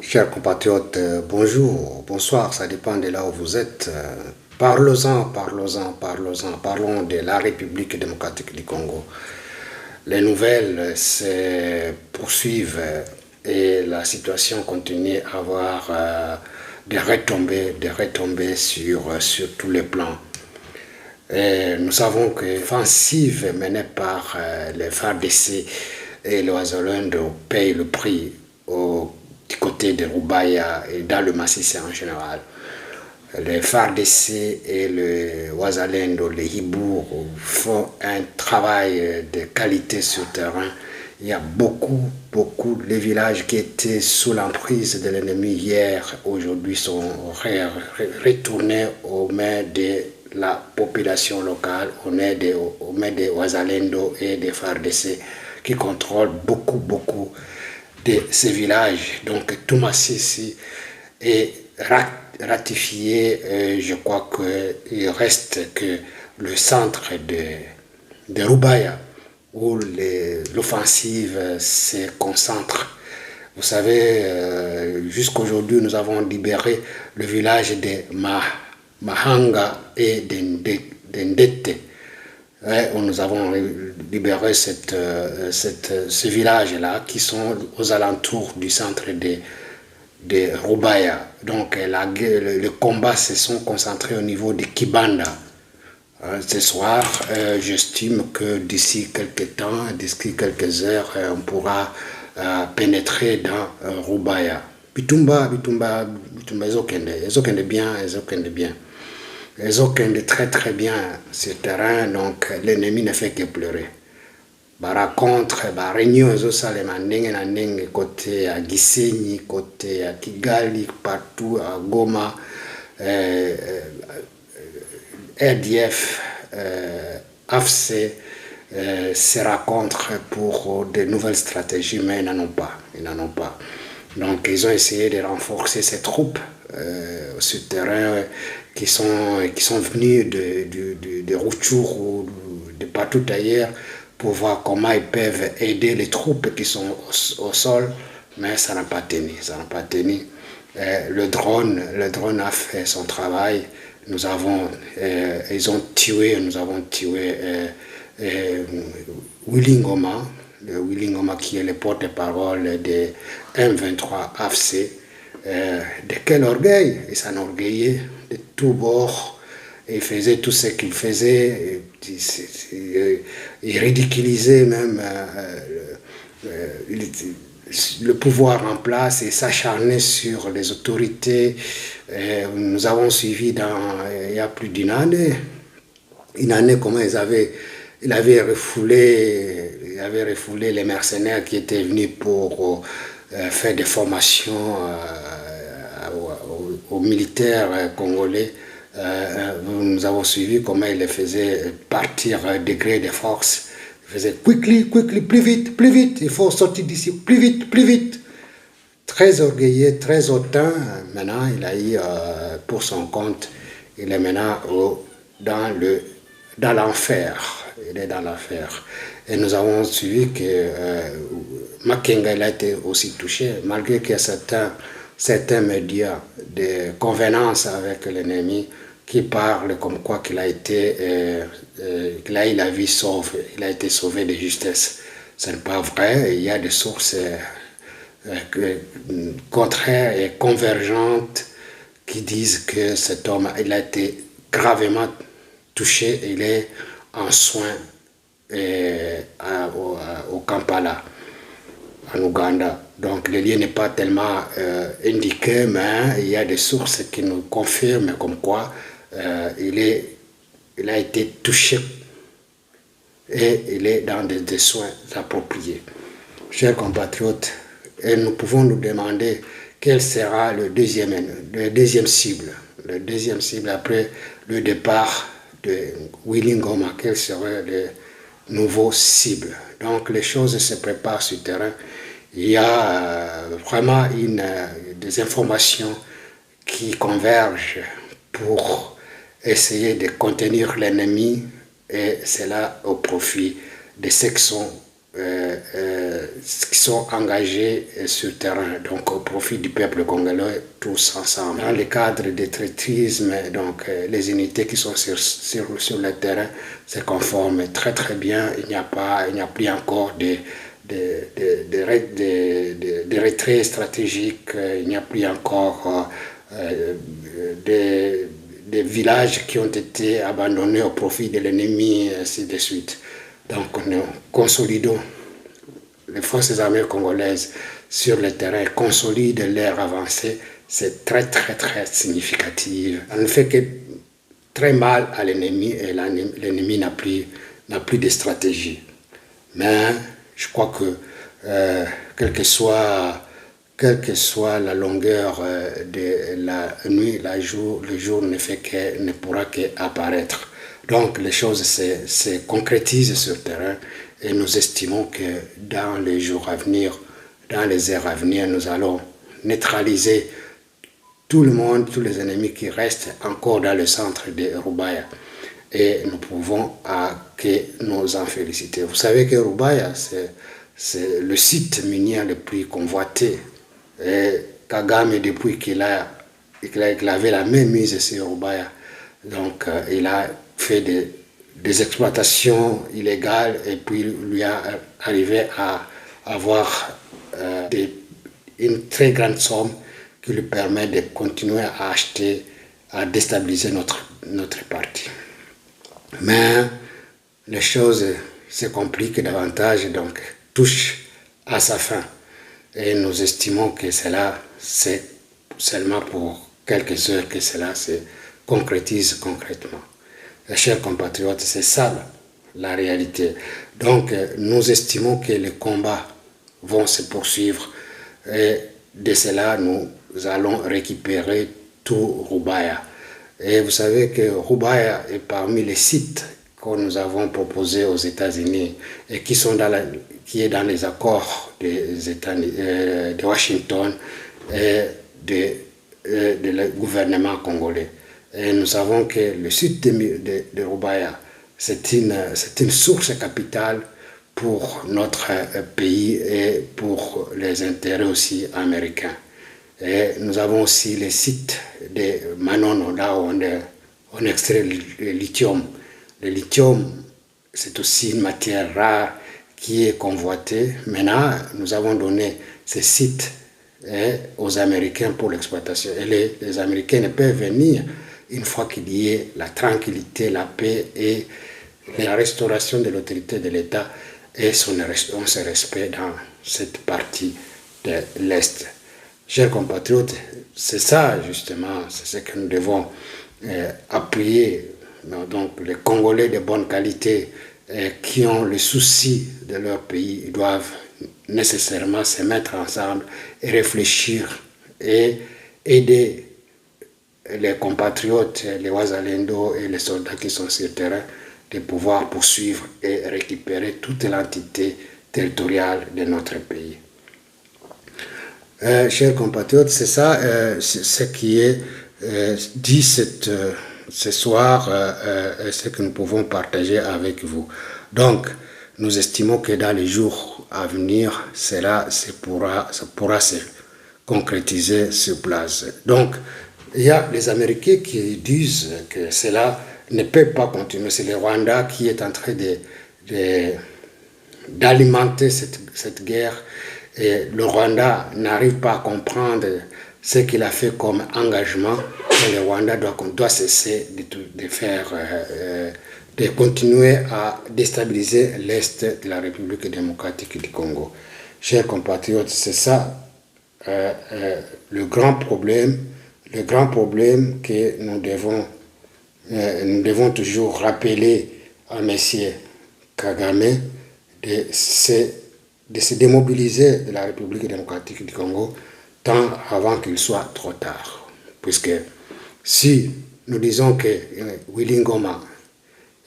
Chers compatriotes, bonjour, bonsoir, ça dépend de là où vous êtes. Parlons-en, parlons-en, parlons-en, parlons de la République démocratique du Congo. Les nouvelles se poursuivent et la situation continue à avoir des retombées sur tous les plans. Et nous savons que l'offensive menée par les FARDC et les Wazalendo paye le prix du côté de Roubaïa et dans le Massissé en général. Les FARDC et les Wazalendo, les Hibour, font un travail de qualité sur le terrain. Il y a beaucoup, les villages qui étaient sous l'emprise de l'ennemi hier, aujourd'hui sont retournés aux mains de la population locale, aux mains des Wazalendo et des FARDC qui contrôlent beaucoup de ces villages. Donc tout Massissi est ratifié. Je crois qu'il reste que le centre de Roubaïa où l'offensive se concentre. Vous savez, jusqu'aujourd'hui, nous avons libéré le village de Mahanga et d'Ndete. Où nous avons libéré ce village-là qui sont aux alentours du centre de Roubaïa. Donc le combat se sont concentrés au niveau de Kibanda. Ce soir, j'estime que d'ici quelques temps, d'ici quelques heures, on pourra pénétrer dans Roubaïa. Bitumba, ils ont bien. Ils ont très bien ce terrain, donc l'ennemi ne fait que pleurer. Contre, réunion, ils ont côté à Gisenyi, côté à Kigali, partout à Goma, RDF, AFC se rencontrent pour de nouvelles stratégies, mais ils n'en ont pas. Donc ils ont essayé de renforcer ces troupes sur le terrain qui sont venus de Rutshuru ou de partout ailleurs pour voir comment ils peuvent aider les troupes qui sont au sol, mais ça n'a pas tenu. Le drone a fait son travail. Nous avons tué Willy Ngoma qui est le porte-parole de M23 AFC. De quel orgueil! Il s'enorgueillait de tous bords. Il faisait tout ce qu'il faisait. Il ridiculisait même le pouvoir en place et s'acharnait sur les autorités. Nous avons suivi il y a plus d'une année comment il avait refoulé les mercenaires qui étaient venus pour faire des formations aux militaires congolais. Nous avons suivi comment il les faisait partir degré de force. Il faisait quickly, plus vite, il faut sortir d'ici, plus vite. Très orgueilleux, très hautain. Maintenant, il a eu pour son compte, il est maintenant dans l'enfer. Il est dans l'enfer. Et nous avons suivi que Makenga il a été aussi touché, malgré qu'il y a certains médias de convenance avec l'ennemi qui parlent comme quoi qu'il a été qu'il a eu la vie sauve, il a été sauvé de justesse. Ce n'est pas vrai. Il y a des sources contraires et convergentes qui disent que cet homme il a été gravement touché. Il est en soins au Kampala, en Ouganda. Donc le lien n'est pas tellement indiqué, mais il y a des sources qui nous confirment comme quoi il a été touché et il est dans des soins appropriés. Chers compatriotes, et nous pouvons nous demander quel sera le deuxième cible. Le deuxième cible après le départ de Willy Ngoma, quel serait le nouveau cible. Donc les choses se préparent sur le terrain. Il y a vraiment des informations qui convergent pour essayer de contenir l'ennemi, et cela au profit des sections qui sont engagés sur le terrain, donc au profit du peuple congolais, tous ensemble. Dans le cadre des traîtrismes, donc les unités qui sont sur le terrain se conforment très très bien. Il n'y a plus encore de retraits stratégiques, il n'y a plus encore des villages qui ont été abandonnés au profit de l'ennemi, ainsi de suite. Donc nous consolidons les forces armées congolaises sur le terrain, consolident leur avancée, c'est très très très significatif. On ne fait que très mal à l'ennemi et l'ennemi n'a plus de stratégie. Mais je crois que quelle que soit la longueur de la nuit, le jour ne pourra qu'apparaître. Donc les choses se concrétisent sur le terrain et nous estimons que dans les jours à venir, dans les heures à venir, nous allons neutraliser tout le monde, tous les ennemis qui restent encore dans le centre de Rubaya. Et nous pouvons nous en féliciter. Vous savez que Rubaya, c'est le site minier le plus convoité. Et Kagame, depuis qu'il avait la même mise sur Rubaya, donc il a fait des exploitations illégales et puis lui a arrivé à avoir une très grande somme qui lui permet de continuer à acheter, à déstabiliser notre parti. Mais les choses se compliquent davantage, donc touchent à sa fin. Et nous estimons que cela, c'est seulement pour quelques heures que cela se concrétise concrètement. Chers compatriotes, c'est ça la réalité. Donc nous estimons que les combats vont se poursuivre et de cela nous allons récupérer tout Rubaya. Et vous savez que Rubaya est parmi les sites que nous avons proposés aux États-Unis et qui est dans les accords de Washington et du gouvernement congolais. Et nous savons que le site de Rubaya, c'est une source capitale pour notre pays et pour les intérêts aussi américains. Et nous avons aussi les sites de Manono, là où on extrait le lithium. Le lithium, c'est aussi une matière rare qui est convoitée. Maintenant, nous avons donné ces sites aux Américains pour l'exploitation. Et les Américains ne peuvent venir une fois qu'il y ait la tranquillité, la paix et la restauration de l'autorité de l'État et son respect dans cette partie de l'Est. Chers compatriotes, c'est ça justement, c'est ce que nous devons appuyer. Donc les Congolais de bonne qualité qui ont le souci de leur pays, ils doivent nécessairement se mettre ensemble et réfléchir et aider les compatriotes, les Wazalendo et les soldats qui sont sur le terrain de pouvoir poursuivre et récupérer toute l'entité territoriale de notre pays. Chers compatriotes, c'est ça ce qui est dit ce soir, ce que nous pouvons partager avec vous. Donc, nous estimons que dans les jours à venir, ça pourra se concrétiser sur place. Donc, il y a les Américains qui disent que cela ne peut pas continuer. C'est le Rwanda qui est en train d'alimenter cette guerre. Et le Rwanda n'arrive pas à comprendre ce qu'il a fait comme engagement. Et le Rwanda doit cesser de continuer à déstabiliser l'Est de la République démocratique du Congo. Chers compatriotes, c'est ça le grand problème que nous devons toujours rappeler à M. Kagame de se démobiliser de la République démocratique du Congo tant avant qu'il soit trop tard. Puisque si nous disons que Willy Ngoma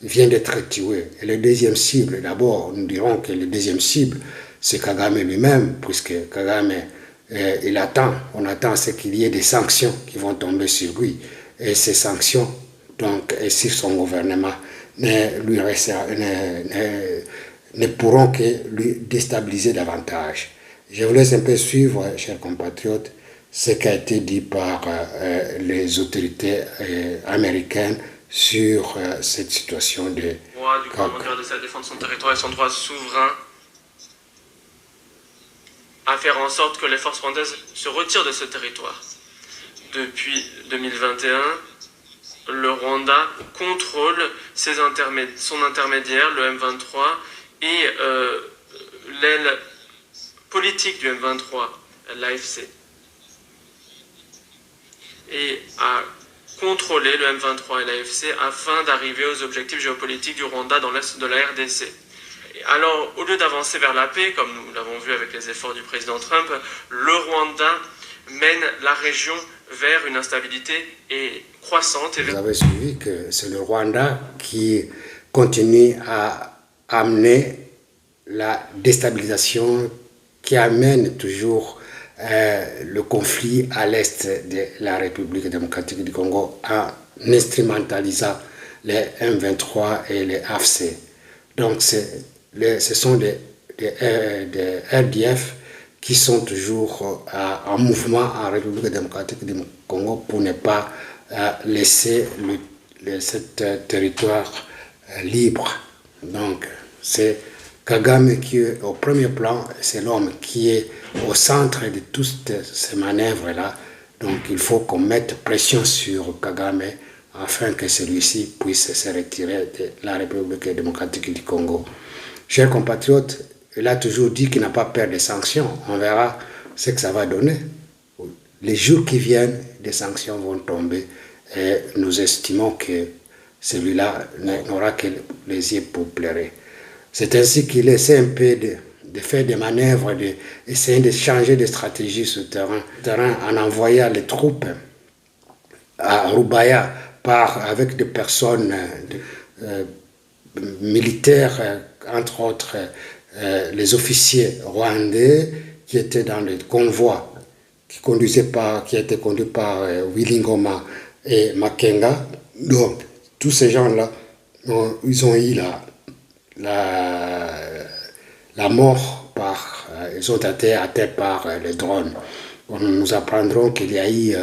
vient d'être tué, et le deuxième cible, d'abord nous dirons que le deuxième cible c'est Kagame lui-même, puisque Kagame on attend ce qu'il y ait des sanctions qui vont tomber sur lui. Et ces sanctions, donc, et sur son gouvernement, ne ne pourront que lui déstabiliser davantage. Je vous laisse un peu suivre, chers compatriotes, ce qui a été dit par les autorités américaines sur cette situation de... Du gouvernement du RDC à défendre son territoire et son droit souverain, à faire en sorte que les forces rwandaises se retirent de ce territoire. Depuis 2021, le Rwanda contrôle son intermédiaire, le M23, et l'aile politique du M23, l'AFC, et a contrôlé le M23 et l'AFC afin d'arriver aux objectifs géopolitiques du Rwanda dans l'est de la RDC. Alors, au lieu d'avancer vers la paix, comme nous l'avons vu avec les efforts du président Trump, le Rwanda mène la région vers une instabilité croissante. Vous avez suivi que c'est le Rwanda qui continue à amener la déstabilisation, qui amène toujours le conflit à l'est de la République démocratique du Congo en instrumentalisant les M23 et les AFC. Donc ce sont des RDF qui sont toujours en mouvement en République démocratique du Congo pour ne pas laisser ce territoire libre. Donc c'est Kagame qui est au premier plan, c'est l'homme qui est au centre de toutes ces manœuvres-là. Donc il faut qu'on mette pression sur Kagame afin que celui-ci puisse se retirer de la République démocratique du Congo. Chers compatriotes, il a toujours dit qu'il n'a pas peur des sanctions. On verra ce que ça va donner. Les jours qui viennent, des sanctions vont tomber et nous estimons que celui-là n'aura que les yeux pour pleurer. C'est ainsi qu'il essaie un peu de faire des manœuvres, d'essayer de changer de stratégie sur le terrain en envoyant les troupes à Rubaya avec des personnes militaires, entre autres les officiers rwandais qui étaient dans le convoi qui était conduit par Willy Ngoma et Makenga. Donc, tous ces gens-là, ils ont eu la mort ils ont été atteints par les drones. Nous apprendrons qu'il y a eu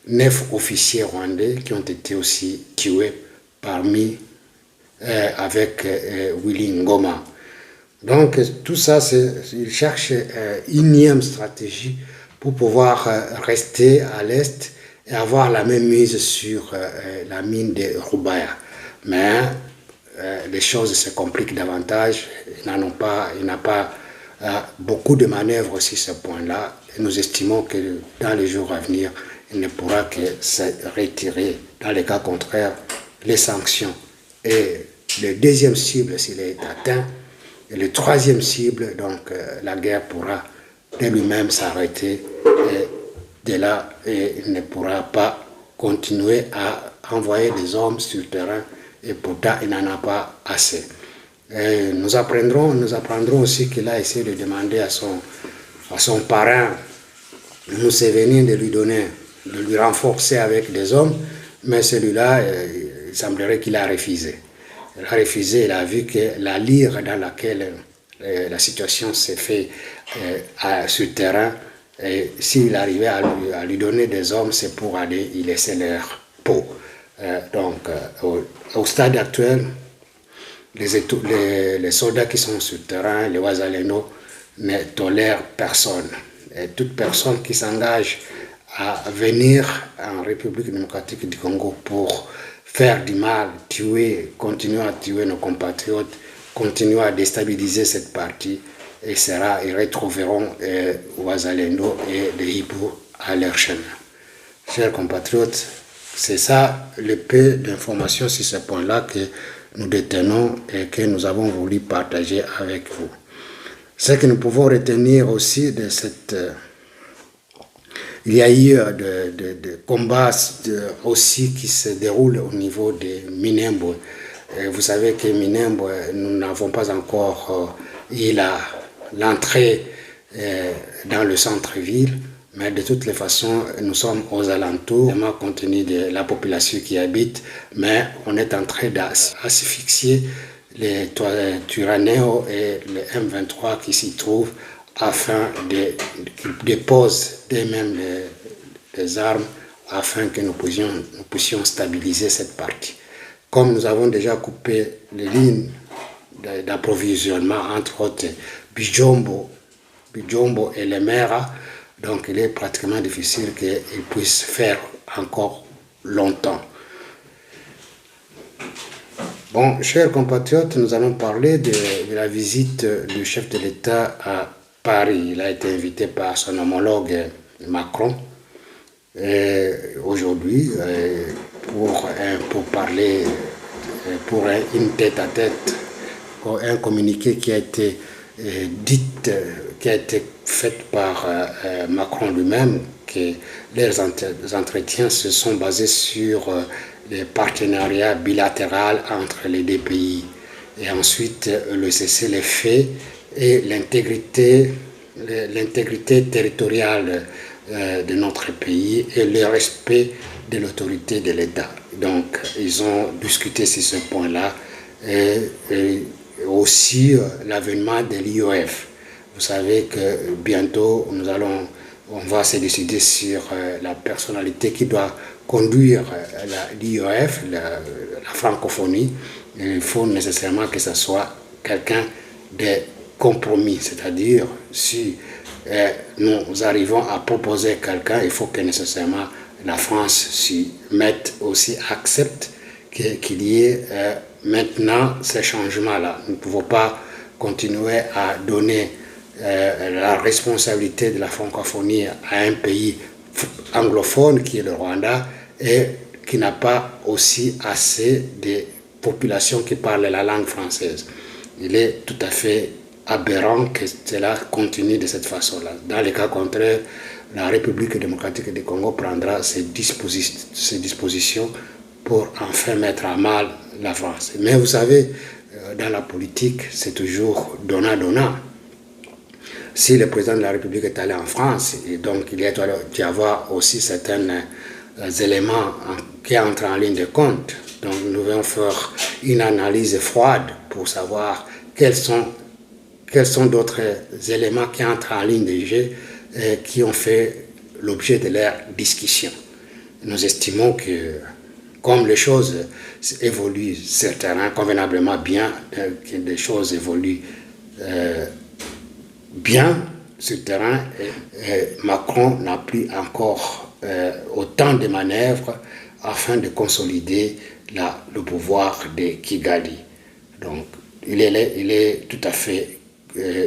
9 officiers rwandais qui ont été aussi tués avec Willy Ngoma. Donc tout ça, ils cherchent une énième stratégie pour pouvoir rester à l'est et avoir la même mise sur la mine de Rubaya. Mais les choses se compliquent davantage. Il n'a pas beaucoup de manœuvres sur ce point-là. Et nous estimons que dans les jours à venir, il ne pourra que se retirer. Dans les cas contraires, les sanctions. Et le deuxième cible, s'il est atteint, et le troisième cible, donc la guerre pourra de lui-même s'arrêter. Et de là, il ne pourra pas continuer à envoyer des hommes sur le terrain. Et pourtant, il n'en a pas assez. Et nous apprendrons aussi qu'il a essayé de demander à son parrain, Museveni, de lui renforcer avec des hommes, mais celui-là, il semblerait qu'il a refusé. Il a refusé, il a vu que la lyre dans laquelle la situation s'est faite sur le terrain, et s'il arrivait à lui donner des hommes, c'est pour aller y laisser leur peau. Donc, au stade actuel, les soldats qui sont sur le terrain, les Wazalendo, ne tolèrent personne. Et toute personne qui s'engage à venir en République démocratique du Congo pour faire du mal, continuer à tuer nos compatriotes, continuer à déstabiliser cette partie, ils retrouveront Wazalendo et les hiboux à leur chaîne. Chers compatriotes, c'est ça le peu d'informations sur ce point-là que nous détenons et que nous avons voulu partager avec vous. Ce que nous pouvons retenir aussi de cette... il y a eu de combats aussi qui se déroulent au niveau de Minembwe. Vous savez que Minembwe, nous n'avons pas encore eu l'entrée dans le centre-ville. Mais de toutes les façons, nous sommes aux alentours, compte tenu de la population qui habite, mais on est en train d'asphyxier les Twirwaneho et les M23 qui s'y trouvent afin qu'ils déposent d'eux-mêmes les armes afin que nous puissions stabiliser cette partie. Comme nous avons déjà coupé les lignes d'approvisionnement, entre autres Bijombo et les Mera, donc il est pratiquement difficile qu'ils puissent faire encore longtemps. Bon, chers compatriotes, nous allons parler de la visite du chef de l'État à Paris. Il a été invité par son homologue Macron aujourd'hui pour parler, pour une tête-à-tête, un communiqué qui a été fait par Macron lui-même, que leurs entretiens se sont basés sur les partenariats bilatéraux entre les deux pays, et ensuite le cessez-le-feu et l'intégrité territoriale de notre pays et le respect de l'autorité de l'État. Donc ils ont discuté sur ce point-là, et aussi l'avènement de l'IOF. Vous savez que bientôt on va se décider sur la personnalité qui doit conduire l'IOF, la francophonie. Il faut nécessairement que ce soit quelqu'un de compromis, c'est-à-dire si nous arrivons à proposer quelqu'un, il faut que nécessairement la France s'y mette aussi, accepte qu'il y ait maintenant ces changements-là. Nous ne pouvons pas continuer à donner la responsabilité de la francophonie à un pays anglophone qui est le Rwanda et qui n'a pas aussi assez de populations qui parlent la langue française. Il est tout à fait aberrant que cela continue de cette façon-là. Dans le cas contraire, la République démocratique du Congo prendra ses dispositions pour enfin mettre à mal la France. Mais vous savez, dans la politique, c'est toujours donnant-donnant. Si le président de la République est allé en France, et donc il y a dû avoir aussi certains éléments qui entrent en ligne de compte. Donc nous devons faire une analyse froide pour savoir quels sont d'autres éléments qui entrent en ligne de jeu et qui ont fait l'objet de leur discussion. Nous estimons que comme les choses évoluent sur le terrain convenablement bien, que les choses évoluent bien sur le terrain, Macron n'a plus encore autant de manœuvres afin de consolider le pouvoir de Kigali. Donc il est tout à fait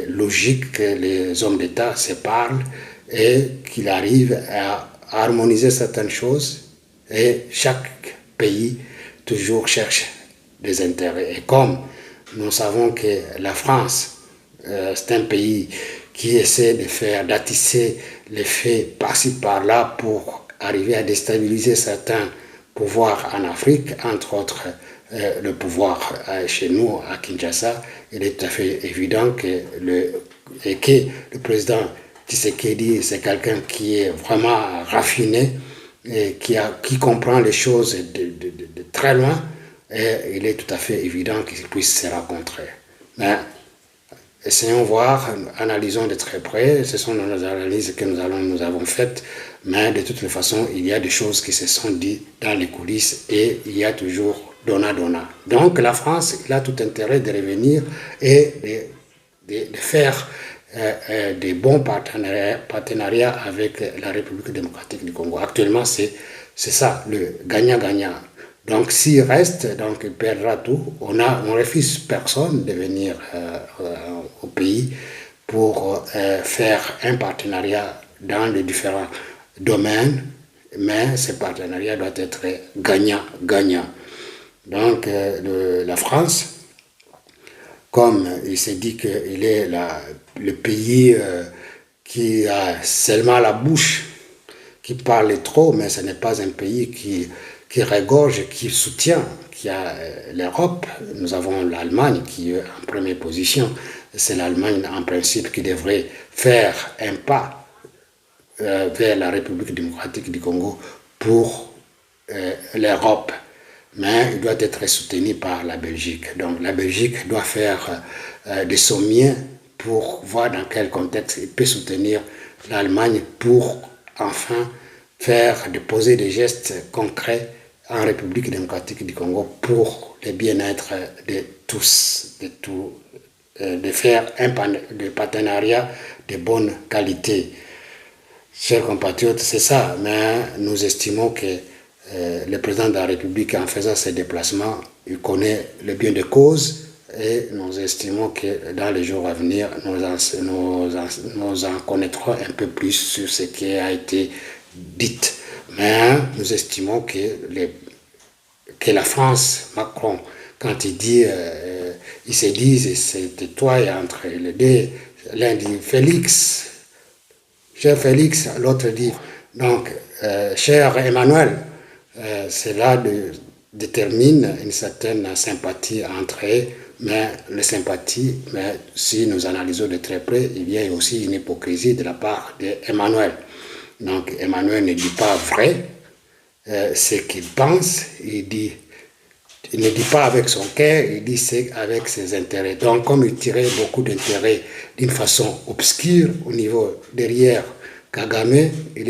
logique que les hommes d'État se parlent et qu'ils arrivent à harmoniser certaines choses, et chaque pays toujours cherche des intérêts. Et comme nous savons que la France, c'est un pays qui essaie d'attisser les faits par-ci par-là pour arriver à déstabiliser certains pouvoirs en Afrique, entre autres le pouvoir chez nous à Kinshasa, il est tout à fait évident que le président Tshisekedi, c'est quelqu'un qui est vraiment raffiné et qui comprend les choses de très loin, et il est tout à fait évident qu'ils puissent se rencontrer. Mais essayons voir, analysons de très près, ce sont nos analyses que nous avons faites, mais de toute façon, il y a des choses qui se sont dites dans les coulisses et il y a toujours donnant-donnant. Donc la France, il a tout intérêt de revenir et de faire des bons partenariats avec la République démocratique du Congo. Actuellement, c'est ça, le gagnant-gagnant. Donc s'il reste, donc il perdra tout. On refuse personne de venir au pays pour faire un partenariat dans les différents domaines, mais ce partenariat doit être gagnant-gagnant. Donc la France, comme il s'est dit qu'il est le pays qui a seulement la bouche, qui parle trop, mais ce n'est pas un pays qui regorge, qui soutient, qui a l'Europe. Nous avons l'Allemagne qui est en première position. C'est l'Allemagne en principe qui devrait faire un pas vers la République démocratique du Congo pour l'Europe. mais il doit être soutenu par la Belgique. Donc la Belgique doit faire des sommiers pour voir dans quel contexte il peut soutenir l'Allemagne pour enfin poser des gestes concrets en République démocratique du Congo pour le bien-être de tous, de faire des partenariats de bonne qualité. Chers compatriotes, c'est ça, mais nous estimons que le président de la République, en faisant ses déplacements, il connaît le bien de cause et nous estimons que dans les jours à venir, nous en connaîtrons un peu plus sur ce qui a été dit. Mais nous estimons que la France, Macron, quand il dit, ils se disent, c'est toi et entre les deux, l'un dit Félix, cher Félix, l'autre dit, donc, cher Emmanuel, cela détermine une certaine sympathie entre eux, mais si nous analysons de très près, il y a aussi une hypocrisie de la part d'Emmanuel. Donc Emmanuel ne dit pas vrai ce qu'il pense, il ne dit pas avec son cœur, il dit c'est avec ses intérêts. Donc comme il tirait beaucoup d'intérêts d'une façon obscure au niveau derrière Kagame, il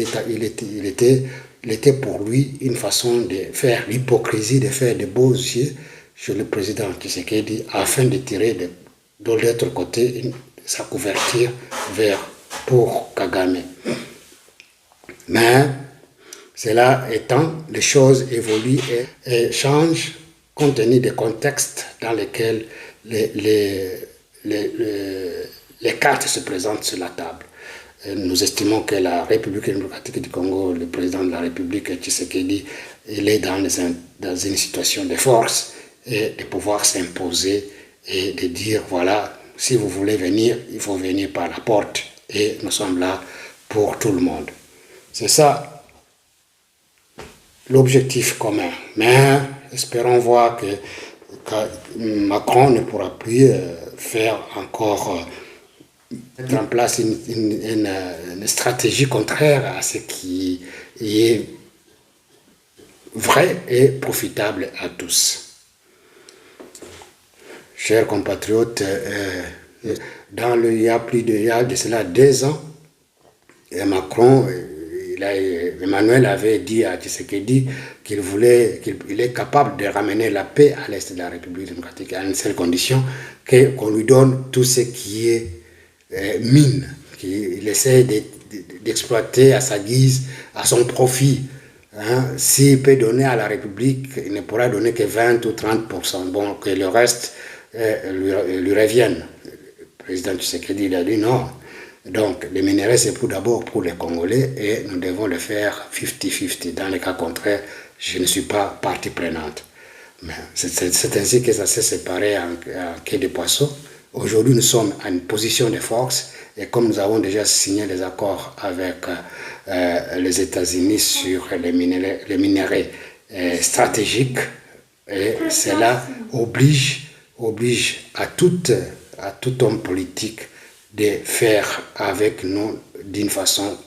était pour lui une façon de faire l'hypocrisie, de faire de beaux yeux chez le président Tshisekedi afin de tirer de l'autre côté sa couverture pour Kagame. Mais cela étant, les choses évoluent et changent compte tenu des contextes dans lesquels les cartes se présentent sur la table. Nous estimons que la République démocratique du Congo, le président de la République, Tshisekedi, il est dans une situation de force et de pouvoir s'imposer et de dire, voilà, si vous voulez venir, il faut venir par la porte et nous sommes là pour tout le monde. C'est ça l'objectif commun. Mais espérons voir que Macron ne pourra plus faire encore mettre en place une stratégie contraire à ce qui est vrai et profitable à tous. Chers compatriotes, il y a de cela 2 ans, Macron, Emmanuel avait dit à Tshisekedi qu'il est capable de ramener la paix à l'est de la République démocratique à une seule condition, qu'on lui donne tout ce qui est mine, qu'il essaie d'exploiter à sa guise, à son profit. S'il peut donner à la République, il ne pourra donner que 20 ou 30%. Bon, que le reste lui revienne. Le président Tshisekedi il a dit non. Donc, les minerais, c'est d'abord pour les Congolais et nous devons le faire 50-50. Dans le cas contraire, je ne suis pas partie prenante. Mais c'est ainsi que ça s'est séparé en quai de poisson. Aujourd'hui, nous sommes à une position de force et comme nous avons déjà signé les accords avec les États-Unis sur les minerais stratégiques, et cela oblige à tout homme politique de faire avec nous d'une façon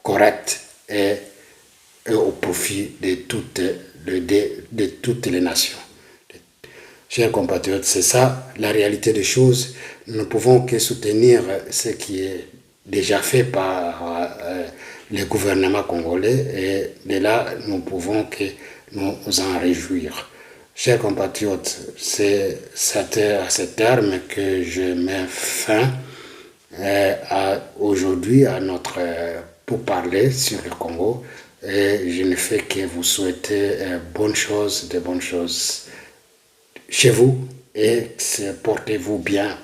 correcte et au profit de toutes les nations. Chers compatriotes, c'est ça la réalité des choses. Nous ne pouvons que soutenir ce qui est déjà fait par le gouvernement congolais et de là, nous pouvons que nous en réjouir. Chers compatriotes, c'est à ce terme que je mets fin aujourd'hui à notre pourparler sur le Congo et je ne fais que vous souhaiter de bonnes choses chez vous et portez-vous bien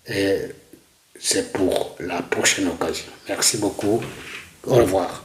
et c'est pour la prochaine occasion. Merci beaucoup. Au revoir.